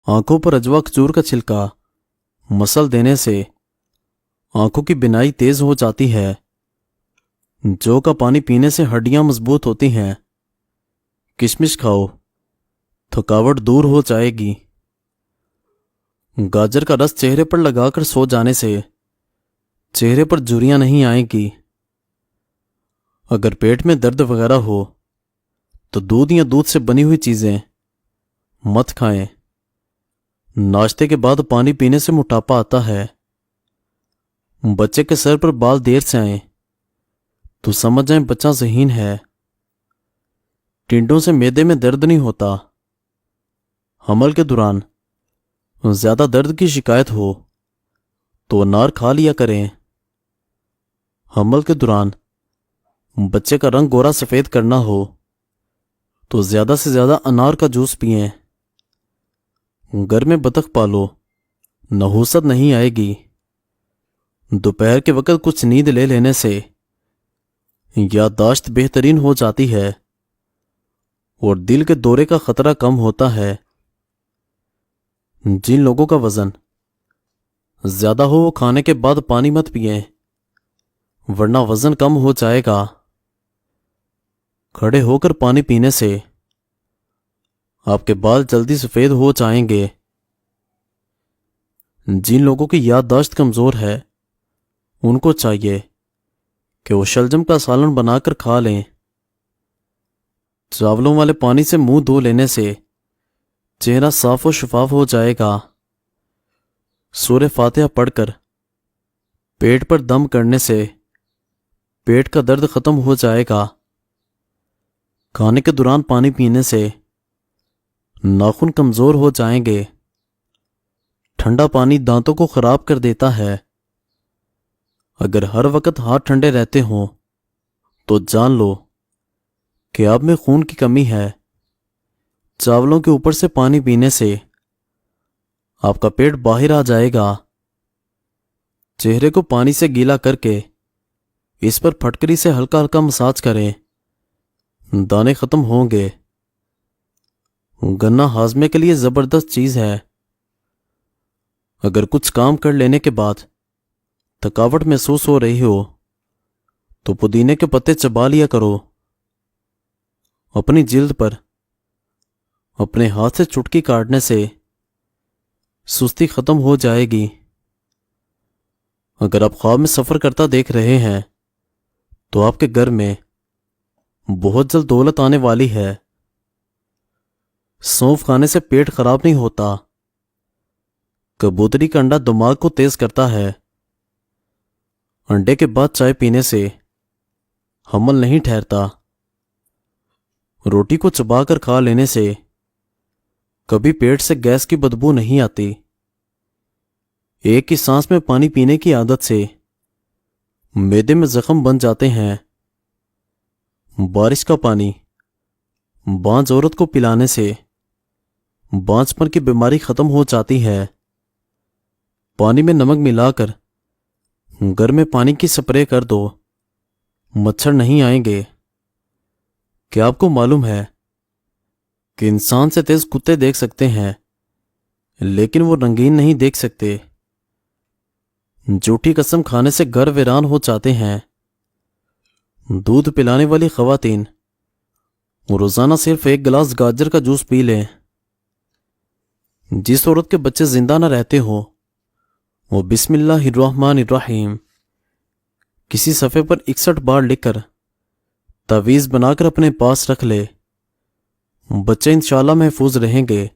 आंखों पर अजवा खजूर का छिलका मसल देने से आंखों की बिनाई तेज हो जाती है। जौ का पानी पीने से हड्डियां मजबूत होती हैं। किशमिश खाओ, थकावट दूर हो जाएगी। गाजर का रस चेहरे पर लगाकर सो जाने से चेहरे पर झुर्रियां नहीं आएगी। अगर पेट में दर्द वगैरह हो तो दूध या दूध से बनी हुई चीजें मत खाएं। नाश्ते के बाद पानी पीने से मोटापा आता है। बच्चे के सर पर बाल देर से आए तो समझ जाएं बच्चा ज़हीन है। टिंडों से मैदे में दर्द नहीं होता। हमल के दौरान ज्यादा दर्द की शिकायत हो तो अनार खा लिया करें। हमल के दौरान बच्चे का रंग गोरा सफेद करना हो तो ज्यादा से ज्यादा अनार का जूस पिएं। घर में बतख पालो, नहुसत नहीं आएगी। दोपहर के वक्त कुछ नींद ले लेने से याददाश्त बेहतरीन हो जाती है और दिल के दौरे का खतरा कम होता है। जिन लोगों का वजन ज्यादा हो वो खाने के बाद पानी मत पिएं, वरना वजन कम हो जाएगा। खड़े होकर पानी पीने से आपके बाल जल्दी सफेद हो जाएंगे। जिन लोगों की याददाश्त कमजोर है उनको चाहिए कि वो शलजम का सालन बनाकर खा लें। चावलों वाले पानी से मुंह धो लेने से चेहरा साफ और शफाफ हो जाएगा। सूरह फातिहा पढ़कर पेट पर दम करने से पेट का दर्द खत्म हो जाएगा। खाने के दौरान पानी पीने से नाखून कमजोर हो जाएंगे। ठंडा पानी दांतों को खराब कर देता है। अगर हर वक्त हाथ ठंडे रहते हों तो जान लो कि आप में खून की कमी है। चावलों के ऊपर से पानी पीने से आपका पेट बाहर आ जाएगा। चेहरे को पानी से गीला करके इस पर फटकरी से हल्का हल्का मसाज करें, दाने खत्म होंगे। गन्ना हाजमे के लिए जबरदस्त चीज है। अगर कुछ काम कर लेने के बाद थकावट महसूस हो रही हो तो पुदीने के पत्ते चबा लिया करो। अपनी जिल्द पर अपने हाथ से चुटकी काटने से सुस्ती खत्म हो जाएगी। अगर आप ख्वाब में सफर करता देख रहे हैं तो आपके घर में बहुत जल्द दौलत आने वाली है। सौंफ खाने से पेट खराब नहीं होता। कबूतरी का अंडा दिमाग को तेज करता है। अंडे के बाद चाय पीने से हमल नहीं ठहरता। रोटी को चबाकर खा लेने से कभी पेट से गैस की बदबू नहीं आती। एक ही सांस में पानी पीने की आदत से मैदे में जख्म बन जाते हैं। बारिश का पानी बांझ औरत को पिलाने से बांझपन की बीमारी खत्म हो जाती है। पानी में नमक मिलाकर घर में पानी की स्प्रे कर दो, मच्छर नहीं आएंगे। क्या आपको मालूम है कि इंसान से तेज कुत्ते देख सकते हैं लेकिन वो रंगीन नहीं देख सकते। झूठी कसम खाने से घर वीरान हो जाते हैं। दूध पिलाने वाली खवातीन रोजाना सिर्फ 1 गिलास गाजर का जूस पी लें। जिस औरत के बच्चे जिंदा न रहते हो वो बिस्मिल्लाहिर्रहमानिर्रहीम किसी सफ़े पर 61 बार लिखकर तावीज़ बनाकर अपने पास रख ले। बच्चे इंशाल्लाह महफूज रहेंगे।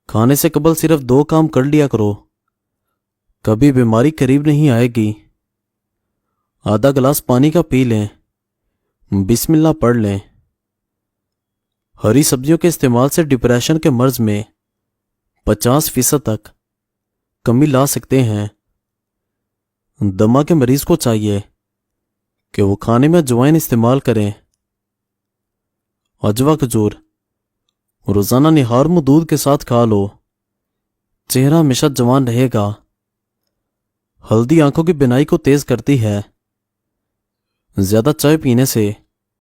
खाने से कबल सिर्फ 2 काम कर लिया करो, कभी बीमारी करीब नहीं आएगी। आधा गिलास पानी का पी लें, बिस्मिल्लाह पढ़ लें। हरी सब्जियों के इस्तेमाल से डिप्रेशन के मर्ज में 50% तक कमी ला सकते हैं। दमा के मरीज को चाहिए कि वो खाने में अजवाइन इस्तेमाल करें। अजवा खजूर रोजाना निहार मुंह दूध के साथ खा लो, चेहरा हमेशा जवान रहेगा। हल्दी आंखों की बिनाई को तेज करती है। ज्यादा चाय पीने से